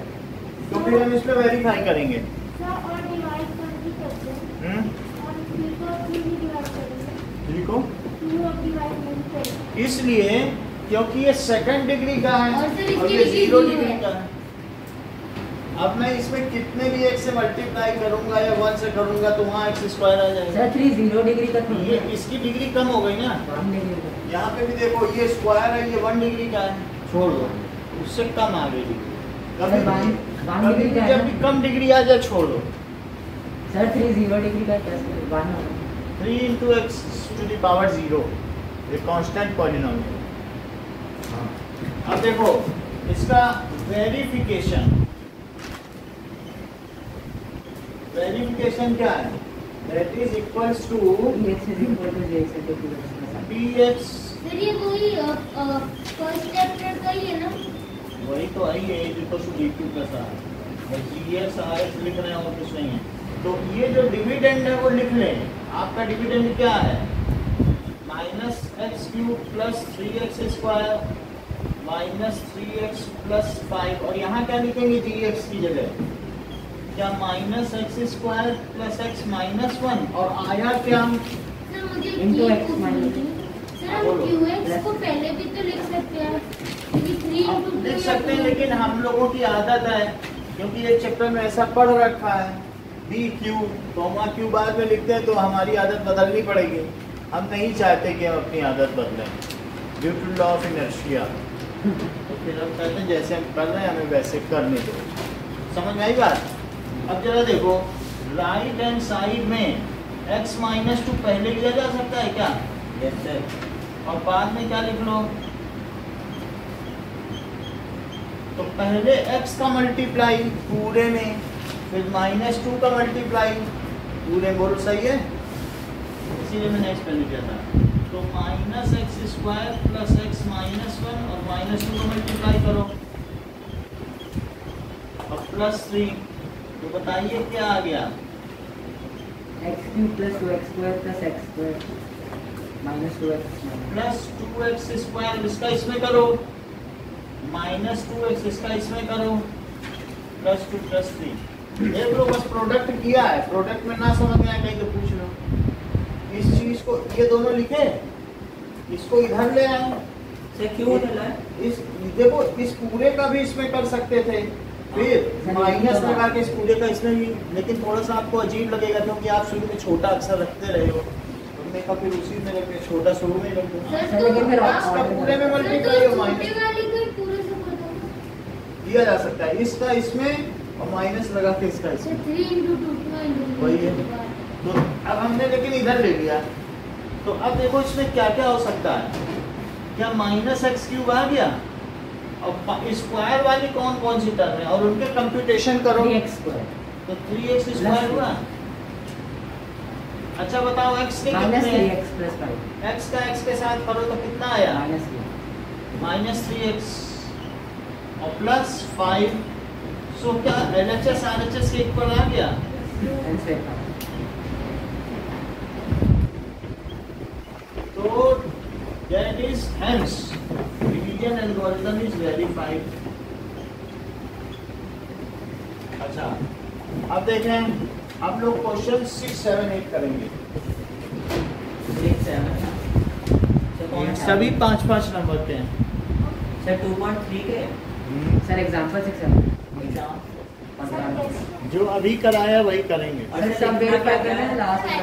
तो फिर हम इसमें वेरीफाई करेंगे। सर और डिवाइड करके करते हैं और 3 को 3 ही डिवाइड करेंगे। 3 को 3 और डिवाइड नहीं करेंगे। इसलिए क्योंकि ये सेकंड डिग्री का है और सर और इसकी ये डिग्री 0 0 डिग्री है। का है। अब मैं इसमें कितने भी x से मल्टीप्लाई करूंगा या 1 से करूंगा तो वहाँ x स्क्वायर आ जाएगा। सर 3 0 डिग्री का थोड़ी ये है, इसकी डिग्री कम हो गई ना। 1 डिग्री का। यहाँ पे भी देखो ये स्क्वायर है, ये 1 डिग्री का है, छोड़ दो, उससे कम आ गई डिग्री। कभी सर, भी 1 कभी डिग्री भी का है जब ना? भी कम डिग्री आ जाए छोड़ दो। सर 3 0 डिग्री का कैसे 1 होगा? 3 into x to the power 0, ये कांस्टेंट पॉलिनोमियल। अब देखो इसका वेरिफिकेशन क्या है? That is equals to x is equal to j से तो px। सर ये कोई फर्स्ट चैप्टर का ही है ना? वही तो आई है equals to dq plus r। gx rx लिख रहे हैं और कुछ नहीं है। तो ये जो डिविडेंड है वो लिख लें। आपका डिविडेंड क्या है? Minus x cube plus 3x square minus 3x plus 5, और यहाँ क्या लिखेंगे gx की जगह? क्या minus x square plus x minus 1, और आया क्या? सर मुझे Into ये x पूछना minus है। सर हम qx को पहले भी तो लिख सकते हैं क्योंकि 3 आप into लिख 2 सकते हैं, लेकिन हम लोगों की आदत है क्योंकि ये चैप्टर में ऐसा पढ़ रखा है बी क्यू कॉमा क्यू बाद में लिखते हैं तो हमारी आदत बदलनी पड़ेगी। हम नहीं चाहते कि हम अपनी आदत बदलें due to law of inertia. तो फिर हम कहते हैं जैसे हम कर रहे हैं हमें वैसे करने दो। समझ में आई बात? अब जरा देखो राइट हैंड साइड में x माइनस 2 पहले लिया जा सकता है क्या? Yes sir. और बाद में क्या लिख लो? तो पहले x का मल्टीप्लाई पूरे में, फिर माइनस 2 का मल्टीप्लाई पूरे। बोलो सही है? इसीलिए मैंने x पहले किया था। तो minus x square plus x minus 1 और माइनस 2 को मल्टीप्लाई करो और प्लस 3। तो बताइए क्या आ गया? x cube plus 2x square plus x square minus 2x plus 2x square इसका इसमें करो, माइनस 2x इसका इसमें करो, प्लस 2 प्लस 3। देख लो बस प्रोडक्ट किया है। प्रोडक्ट में ना समझ में आए कहीं तो पूछ लो। इस चीज को ये दोनों लिखे, इसको इधर ले आए। सर क्यों डला है? इस देखो इस पूरे का भी इसमें कर सकते थे, फिर माइनस लगा के इस पूरे का इसमें भी, लेकिन थोड़ा सा आपको अजीब लगेगा क्योंकि आप शुरू में छोटा अक्षर रखते रहे हो। तुमने कहा फिर उसी में रख छोटा शुरू में रख दो। सर सर, लेकिन फिर तो आप- इसका पूरे में सर मल्टीप्लाई तो और छोटे माइनस वाले को ही पूरे से कर दो। दिया जा सकता है। इसका इसमें और माइनस लगा के इसका सर इसमें। 3 into 2 वही है। तो अब हमने लेकिन इधर ले लिया। तो अब देखो इसमें क्या क्या हो सकता है? क्या माइनस एक्स क्यूब आ गया और स्क्वायर वाली कौन कौन सी टर्म है और उनके कंप्यूटेशन करो 3x स्क्वायर तो 3x स्क्वायर हुआ। अच्छा बताओ x के माइनस कितने? 3x प्लस 5 x का x के साथ करो तो कितना आया? माइनस 3 माइनस 3x और प्लस 5। सो क्या LHS RHS के इक्वल आ गया? तो that is hence division algorithm is verified। अच्छा अब देखें हम लोग क्वेश्चन 6, 7, 8 करेंगे। 6 7 सर कौन सा? सभी 5-5 नंबर के हैं। सर 2.3 के सर एग्जांपल 6 7 एग्जाम। जो अभी कराया वही करेंगे। सर सब वेरीफाई करना है लास्ट में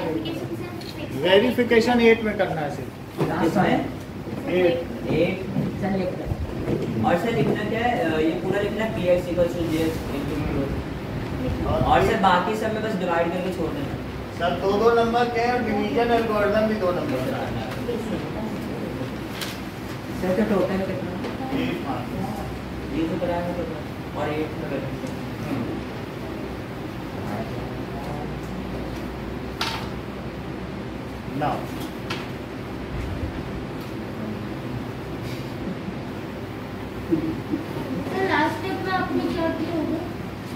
वेरिफिकेशन 8 में करना है सिर्फ। लास्ट में 8 8 सर लिख दो और सर लिखना क्या है? ये पूरा लिखना है px equals to gx into और सर बाकी सब में बस डिवाइड करके छोड़ देना। सर 2-2 नंबर के हैं और डिवीजन एल्गोरिथम भी 2 नंबर का है। सर का टोटल कितना 8 मार्क्स। ये तो कराया है तो और 8 में करेंगे। नाउ सर लास्ट स्टेप में आपने क्या किया होगा?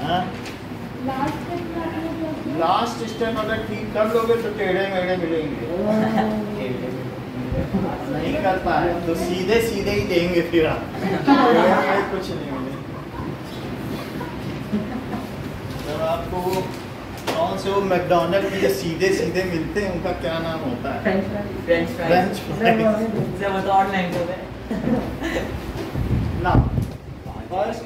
हाँ सिस्टम अगर ठीक कर लोगे तो टेढ़े मेढ़े मिलेंगे, नहीं कर पाए तो सीधे सीधे ही देंगे फिर आप, कुछ नहीं मिलेगा। जब आपको वो कौन से वो मैकडॉनल्ड में जो सीधे सीधे मिलते हैं उनका क्या नाम होता है? फ्रेंच फ्राइज से वो तो और महंगे हो गए ना। फर्स्ट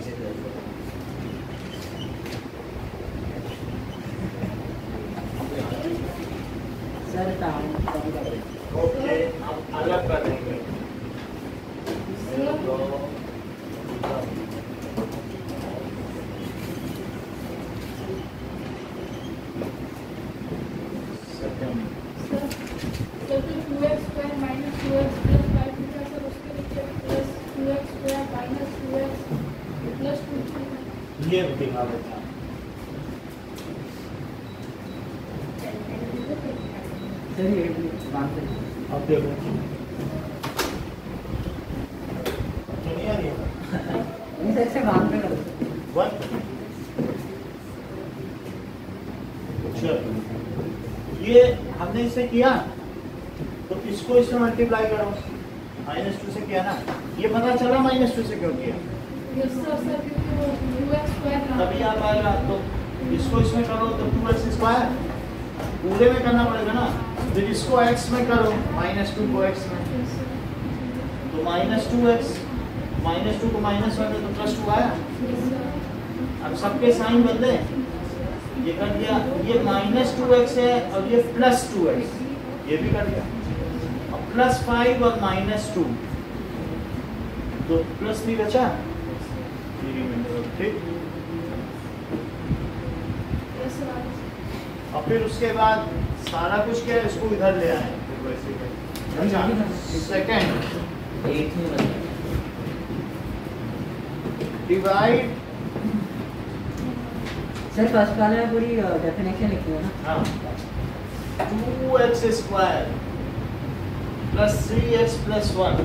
सर ओके, आप अलग कर देंगे। ये दिखा देता हूँ। सर ये बात है। अब देखो नहीं आ रही है? नहीं सर से बात कर वन चलो, ये हमने इससे किया तो इसको इससे मल्टीप्लाई करो, -2 से किया ना, ये पता चला -2 से क्यों किया, तभी याद आएगा। तो इसको इसमें करो तो 2x² पूरे में करना पड़ेगा ना, फिर इसको x में करो, -2 को x में, तो -2x, -2 को -1 में तो +2 आया। अब सबके साइन बदले, ये कर दिया, ये -2x है और ये +2x, ये भी कर दिया। अब +5 और -2 तो +3 बचा, ठीक। और फिर उसके बाद सारा कुछ क्या है, इसको इधर ले आए, फिर वैसे ही। अच्छा, सेकंड 8 में बदला। डिवाइड, सर फर्स्ट वाले में पूरी डेफिनेशन लिखी है ना। हाँ, 2x² + 3x + 1,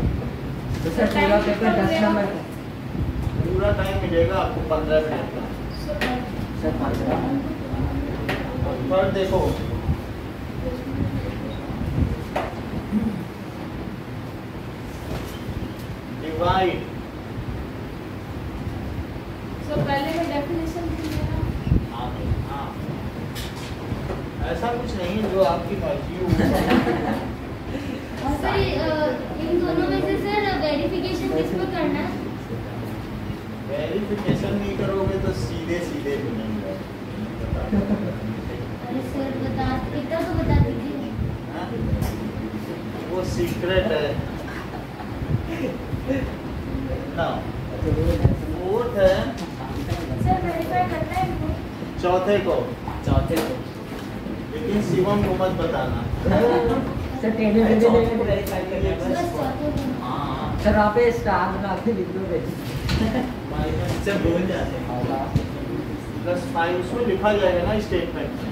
तो सर पूरा पेपर 10 नंबर का। पूरा टाइम मिलेगा आपको 15 मिनट का। सर 15 पर देखो डिवाइड, पहले में डेफिनेशन हाँ, ऐसा कुछ नहीं जो आपकी मर्जी हो। सर इन दोनों में से सर वेरिफिकेशन किस पे करना है? वेरिफिकेशन नहीं करोगे तो सीधे सीधे बनेंगे। अरे सर बता, इतना तो बता दीजिए। हाँ? वो सीक्रेट है ना। फोर्थ है, सर वेरीफाई करना है इनको। चौथे को, लेकिन शिवम को मत बताना। सर टेबल पे दे देंगे। वेरीफाई करना है बस बस। चौथे दिन। हाँ, सर वहाँ पे स्टार बना के लिख दो बस। से भूल जाते हैं। +5 उसमें लिखा जाएगा ना स्टेटमेंट में,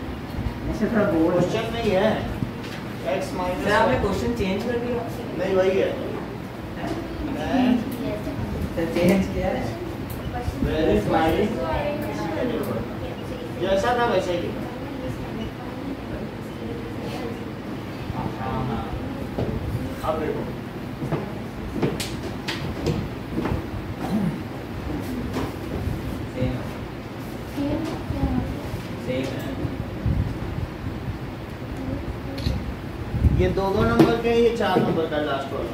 ऐसे थोड़ा बोर्ड क्वेश्चन नहीं है। x सर आपने क्वेश्चन चेंज कर दिया? नहीं, वही है। And सर चेंज किया है। verify, जैसा था वैसे ही लिखा। हाँ, अब देखो सेम है। ये 2 नंबर के, ये 4 नंबर का लास्ट वाला।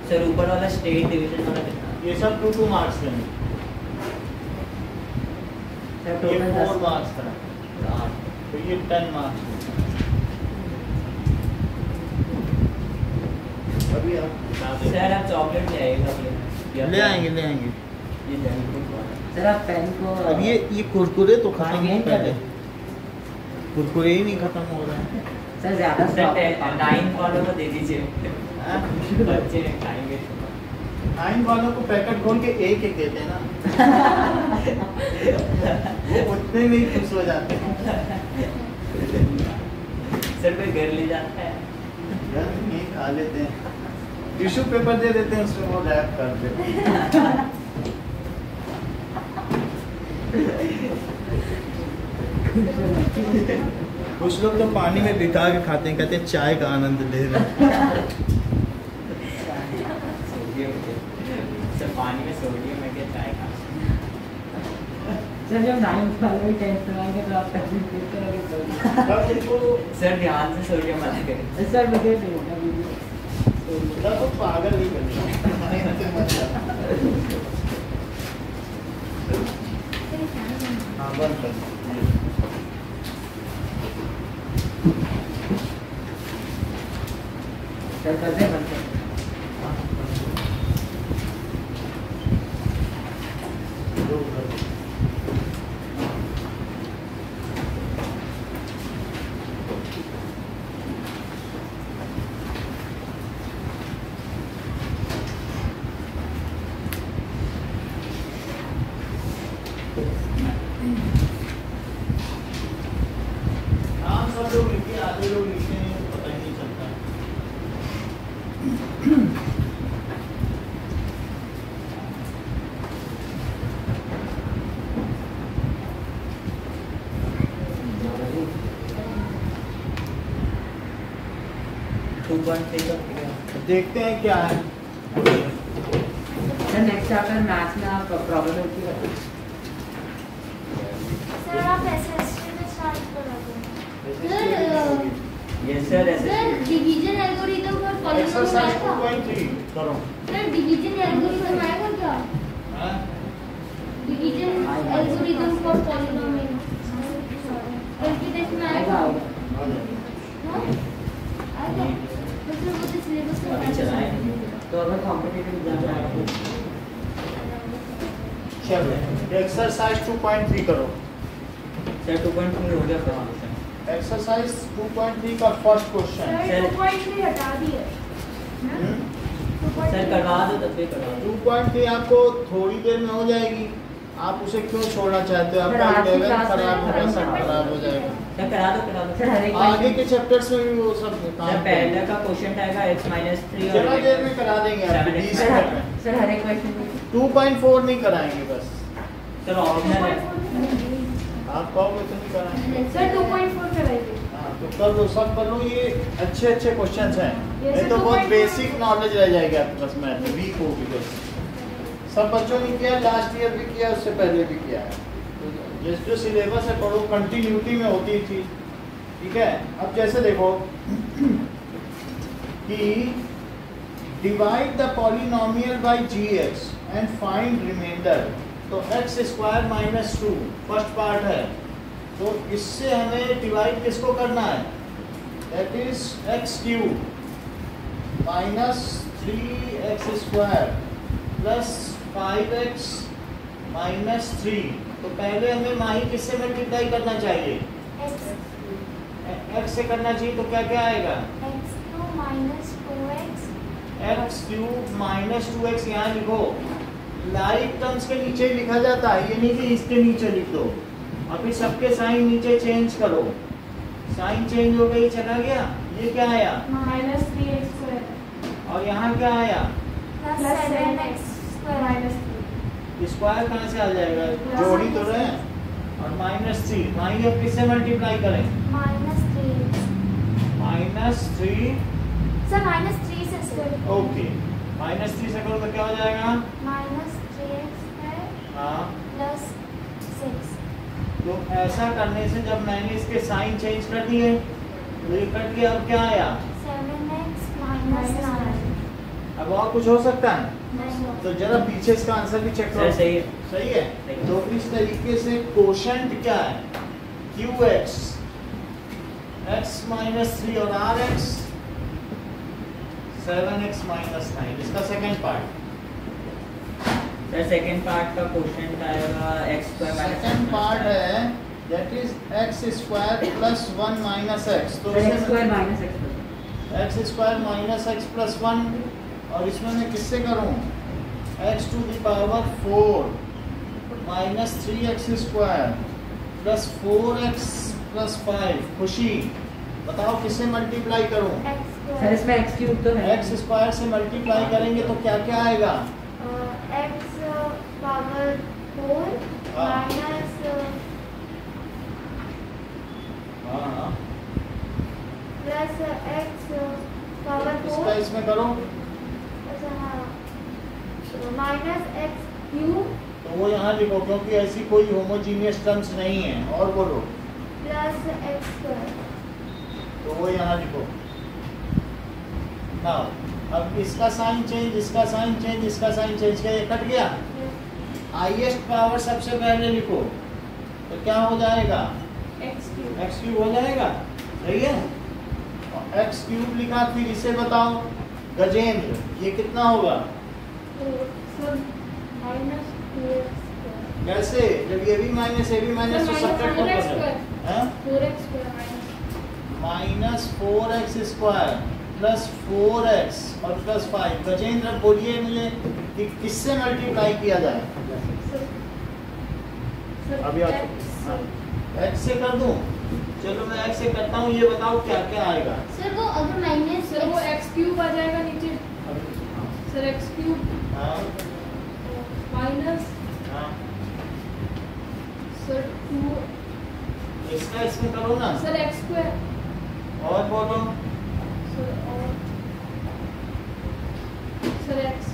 सर ऊपर वाला स्टेट डिवीजन वाला कितना? ये सब 2 मार्क्स के हैं। सर ये टोटल 4 10 मार्क्स का, तो ये 10 मार्क्स। अभी आप बता दें। सर आप चॉकलेट ले आएगा? ले आएंगे ये जंक वाला। सर आप पेन को अब ये कुरकुरे तो खत्म हाँ, ये हो पहले, कर कुरकुरे ही नहीं खत्म हो रहे हैं। सर ज्यादा सर 9 वालों को दे दीजिए, हाँ? बच्चे खाएंगे। 9 वालों को पैकेट खोल के एक देते हैं ना, वो उतने में ही खुश हो जाते हैं। सर कोई घर ले जाता है? यार ये खा लेते हैं, टिश्यू पेपर दे देते हैं, उसमें वो रैप कर देते हैं। कुछ लोग तो पानी में भिगा के खाते हैं, कहते हैं चाय का आनंद ले रहे हैं। सर पानी में सोडियम है क्या चाय का? सर जब 9th वाले भी 10th आएंगे तो आप पहले करोगे। तब इनको सर ध्यान से सोडियम वाला करें। सर मुझे नहीं होगा वीडियो। तो पागल नहीं बने। हाँ बंद कर। सर कर दे बंद कर। हाँ सब लोग लिखिए, आधे लोग लिखते हैं तो पता ही नहीं चलता। देखते हैं क्या है। सर नेक्स्ट चैप्टर मैथ्स में आप प्रोबेबिलिटी रखो। सर आप एसएसटी में स्टार्ट करा दो। Yes sir sir division algorithm और पॉलीनोमियल एक्सरसाइज आएगा 2.3 करो। सर डिवीजन एल्गोरिथम आएगा क्या? हाँ? डिवीजन एल्गोरिथम फॉर पॉलीनोमियल कल टेस्ट में आएगा आएगा? आएगा। हाँ? आएगा तो सर वो तो सिलेबस में अभी चलाएं। तो अगर कॉम्पिटिटिव एग्जाम में आएगा चलो एक्सरसाइज 2.3 करो। सर 2.3 हो गया फॉर्मेशन। एक्सरसाइज 2.3 का फर्स्ट क्वेश्चन। सर 2.3 हटा दिए। सर करवा दो तब भी करवा दो। 2.3 आपको थोड़ी देर में हो जाएगी, आप उसे क्यों छोड़ना चाहते हो? आपका सर, आज की लेवल क्लास में खराब होगा, खत्म सब करवा खराब हो जाएगा। सर करा दो सर हर एक आगे के चैप्टर्स में भी वो सब सर काम पहले का क्वेश्चन आएगा x-3 चलो और देर में करा देंगे आपको 7x 20 सर मिनट में। सर हर एक क्वेश्चन 2.4 नहीं कराएंगे बस। सर ऑप्शनल है। आप कहोगे तो नहीं कराएंगे। सर 2.4 कराइए। हाँ तो कर दो, सब कर लो। ये अच्छे अच्छे क्वेश्चंस हैं। ये ये सर तो बहुत 2.4 बेसिक नॉलेज रह जाएगी आपके पास, मैथ में वीक होगी बस। सब बच्चों ने किया, लास्ट ईयर भी किया, उससे पहले भी किया है। तो जो सिलेबस है पढ़ो, कंटिन्यूटी में होती थी। ठीक है, अब जैसे देखो कि divide the polynomial by gx and find remainder. तो x square minus 2 first part है, तो इससे हमें डिवाइड किसको करना है? That is x cube minus 3x square plus 5x minus 3। तो पहले हमें माही किससे मल्टीप्लाई करना चाहिए? x से करना चाहिए, तो क्या क्या आएगा? x2 minus 2x x cube minus 2x यहाँ लिखो। लाइक टर्म्स के नीचे ही लिखा जाता है, ये नहीं कि इसके नीचे लिख दो। अभी सबके साइन नीचे चेंज करो। साइन चेंज हो गई, चला गया। ये क्या आया? माइनस 3x स्क्वायर और यहाँ क्या आया? plus 7x square minus square कहाँ से आ जाएगा? जोड़ी तो रहे हैं। और माइनस 3 माइनस अब किससे मल्टीप्लाई करें? minus 3x minus 3। Sir minus 3 से स्क्वायर ओके, माइनस 3 से करो तो क्या हो जाएगा? minus 3x square हाँ, plus 6। तो ऐसा करने से जब मैंने इसके साइन चेंज कर दिए तो ये कट गया। अब क्या आया? 7x minus 9। अब और कुछ हो सकता है? नहीं तो जरा पीछे इसका आंसर भी चेक सर करो। सही है। सही है। तो इस तरीके से कोशेंट क्या है? qx x माइनस 3 और rx 7x माइनस 9। इसका second part. Sir second part का क्वेश्चन आएगा x² सेकंड पार्ट है that is x square plus 1 minus x। तो x इसे square minus x x square minus x plus 1, और इसमें मैं किससे करूं? x to the power 4 minus 3x square plus 4x plus 5। खुशी बताओ किससे मल्टीप्लाई करूं? x सर square इसमें x क्यूब तो है। x स्क्वायर से मल्टीप्लाई करेंगे तो क्या क्या आएगा? x power 4 हाँ। minus हाँ हाँ प्लस एक्स पावर इसका 4 इसमें करो अच्छा हाँ माइनस एक्स क्यूब तो वो यहाँ लिखो क्योंकि ऐसी कोई होमोजीनियस टर्म्स नहीं है। और बोलो प्लस एक्स स्क्वायर। तो वो यहाँ लिखो ना। अब इसका साइन चेंज, इसका साइन चेंज, इसका साइन चेंज, क्या ये कट गया? हाईएस्ट पावर सबसे पहले लिखो तो क्या हो जाएगा? X cube. एक्स क्यूब हो जाएगा, सही है। एक्स क्यूब लिखा, फिर इसे बताओ गजेंद्र ये कितना होगा? Sir minus 2x square. कैसे? जब ये भी माइनस ये भी माइनस तो सब्ट्रैक्ट कौन कर रहा है? 4x square minus 4x square plus 4x और प्लस 5। गजेंद्र बोलिए मुझे कि किससे मल्टीप्लाई किया जाए? अभी आप x से कर दूं? चलो मैं x से करता हूँ, ये बताओ क्या क्या आएगा? सर वो अगर माइनस सर वो एक्स क्यूब आ जाएगा नीचे। सर एक्स क्यूब हाँ माइनस हाँ सर 2 इसका इसमें करो ना। सर एक्स स्क्वायर और बोलो सर और सर एक्स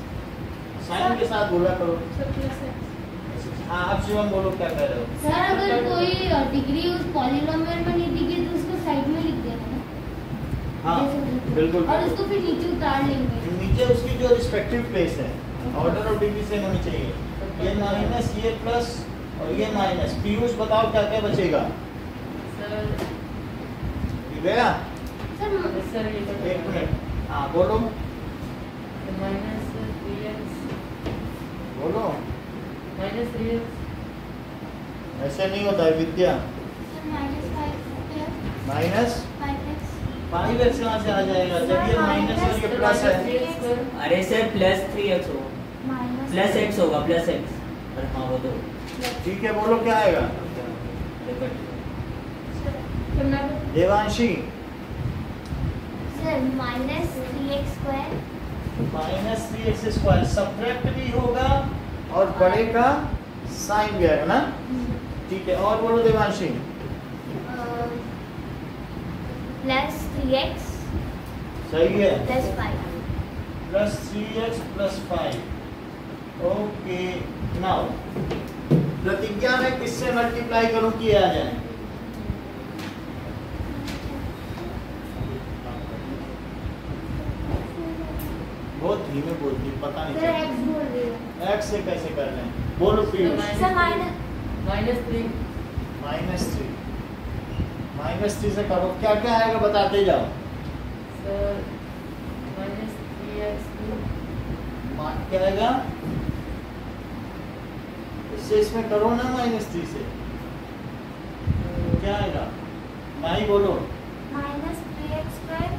साइन के साथ बोला करो। Sir plus x. हाँ आप शिवम बोलो क्या कह रहे हो? सर अगर कोई डिग्री उस पॉलिनोमियल में नहीं दिखी तो उसको साइड में लिख देना ना। हाँ बिल्कुल और उसको फिर नीचे उतार लेंगे। नीचे उसकी जो रिस्पेक्टिव प्लेस है ऑर्डर और डिग्री सेम होनी चाहिए। ये माइनस ये प्लस और ये माइनस। पीयूष बताओ क्या क्या बचेगा? सर ये गया? सर सर ये एक मिनट हाँ बोलो माइनस 3x बोलो। माइनस 3x ऐसे नहीं होता है विद्या। माइनस 5 माइनस 5x 5x कहाँ से आ जाएगा जब ये माइनस और ये प्लस है? अरे सर प्लस 3x होगा, माइनस प्लस x होगा, प्लस x। अरे हाँ वो तो ठीक है बोलो क्या आएगा? सर मैं Devanshi sir minus 3x square minus 3x square subtract भी होगा और बड़े का साइन भी आएगा ना। ठीक है और बोलो देवांशी। प्लस 3x सही है plus 5 plus 3x plus 5। Okay now प्रतिज्ञा में किससे मल्टीप्लाई करूं कि आ जाए? बहुत धीमे बोलती पता नहीं सर चलता। एक्स बोल रही हो। x से कैसे कर रहे हैं बोलो पीयूष। सर माइनस -3 माइनस 3 से करो क्या क्या आएगा बताते जाओ। सर -3x क्या आएगा? इससे इसमें करो ना माइनस 3 से क्या आएगा? नहीं बोलो। Minus 3x square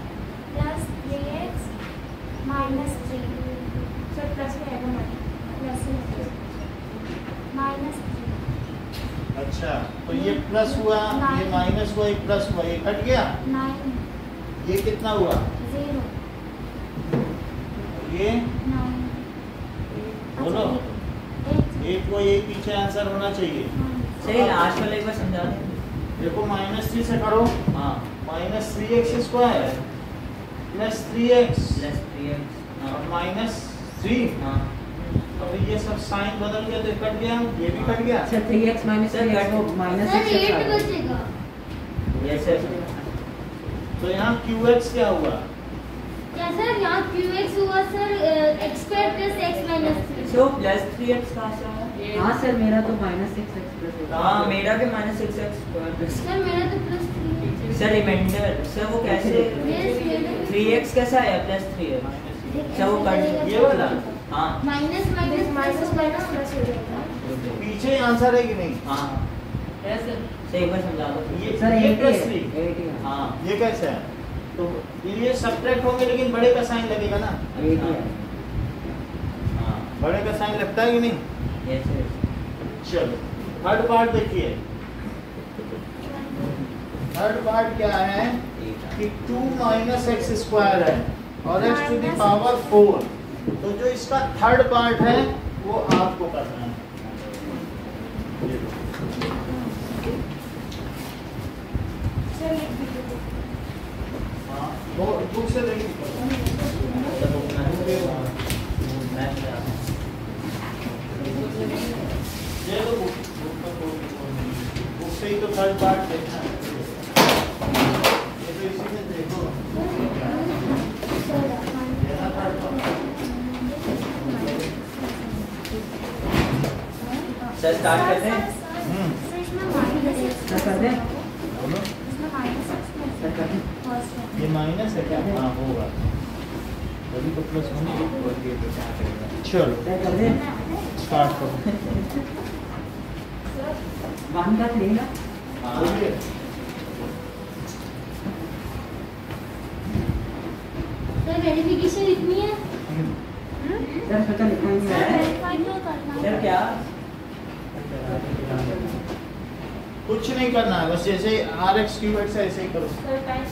plus 3x minus 3। Sir plus में आएगा प्लस माइनस 3 अच्छा तो ये प्लस हुआ ये माइनस हुआ ये प्लस हुआ ये कट गया 9 ये कितना हुआ 0 ये 9 बोलो 8 एक को ये पीछे आंसर होना चाहिए। सही लास्ट वाला एक बार समझा दे। देखो माइनस 3 से करो हाँ minus 3x square plus 3x plus 3x और माइनस 3। हाँ अब ये सब साइन बदल गया तो कट गया ये भी कट गया। Sir 3x minus sir, 3x को माइनस सर 6 8 बचेगा। Yes sir. तो यहाँ qx क्या हुआ? क्या सर यहाँ qx हुआ sir x square plus x minus 3। So plus 3x कहाँ से आया? हाँ सर मेरा तो माइनस 6x प्लस हाँ मेरा भी -6x प्लस। सर मेरा तो प्लस 3 सर रिमाइंडर सर वो कैसे 3x कैसा आया प्लस 3x? सर वो कट ये वाला हाँ minus minus minus plus minus plus हो जाएगा। पीछे आंसर है कि नहीं? हाँ सर एक बार समझा दो। सर ये 8 प्लस है 3 8 है हाँ ये कैसे है? तो ये सब्ट्रैक्ट होंगे लेकिन बड़े का साइन लगेगा ना। 8 है हाँ बड़े का साइन लगता है कि नहीं? Yes sir. चलो थर्ड पार्ट देखिए। थर्ड पार्ट क्या है कि 2 माइनस एक्स स्क्वायर है और x टू द पावर 4। तो जो इसका थर्ड पार्ट है वो आपको करना है। चल लिख दीजिए। हाँ वो बुक से लेके ये तो बुक से ही तो थर्ड पार्ट देखना है। ये तो इसी में देखो सर स्टार्ट करते हैं। क्या कर दें? बोलो क्या कर दें? ये माइनस है क्या? हाँ होगा तभी तो प्लस होने और ये तो क्या करेगा? चलो क्या कर दें? स्टार्ट करो। वन का लेगा? हाँ बोलिए। सर वेरिफिकेशन इतनी है सर पता लिखा ही नहीं है। वेरीफाई तो करना सर क्या? कुछ नहीं करना है, बस जैसे आर एक्स क्यू एक्स ऐसे ही करो। सर टाइम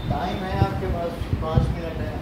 टाइम है आपके पास 5 मिनट है।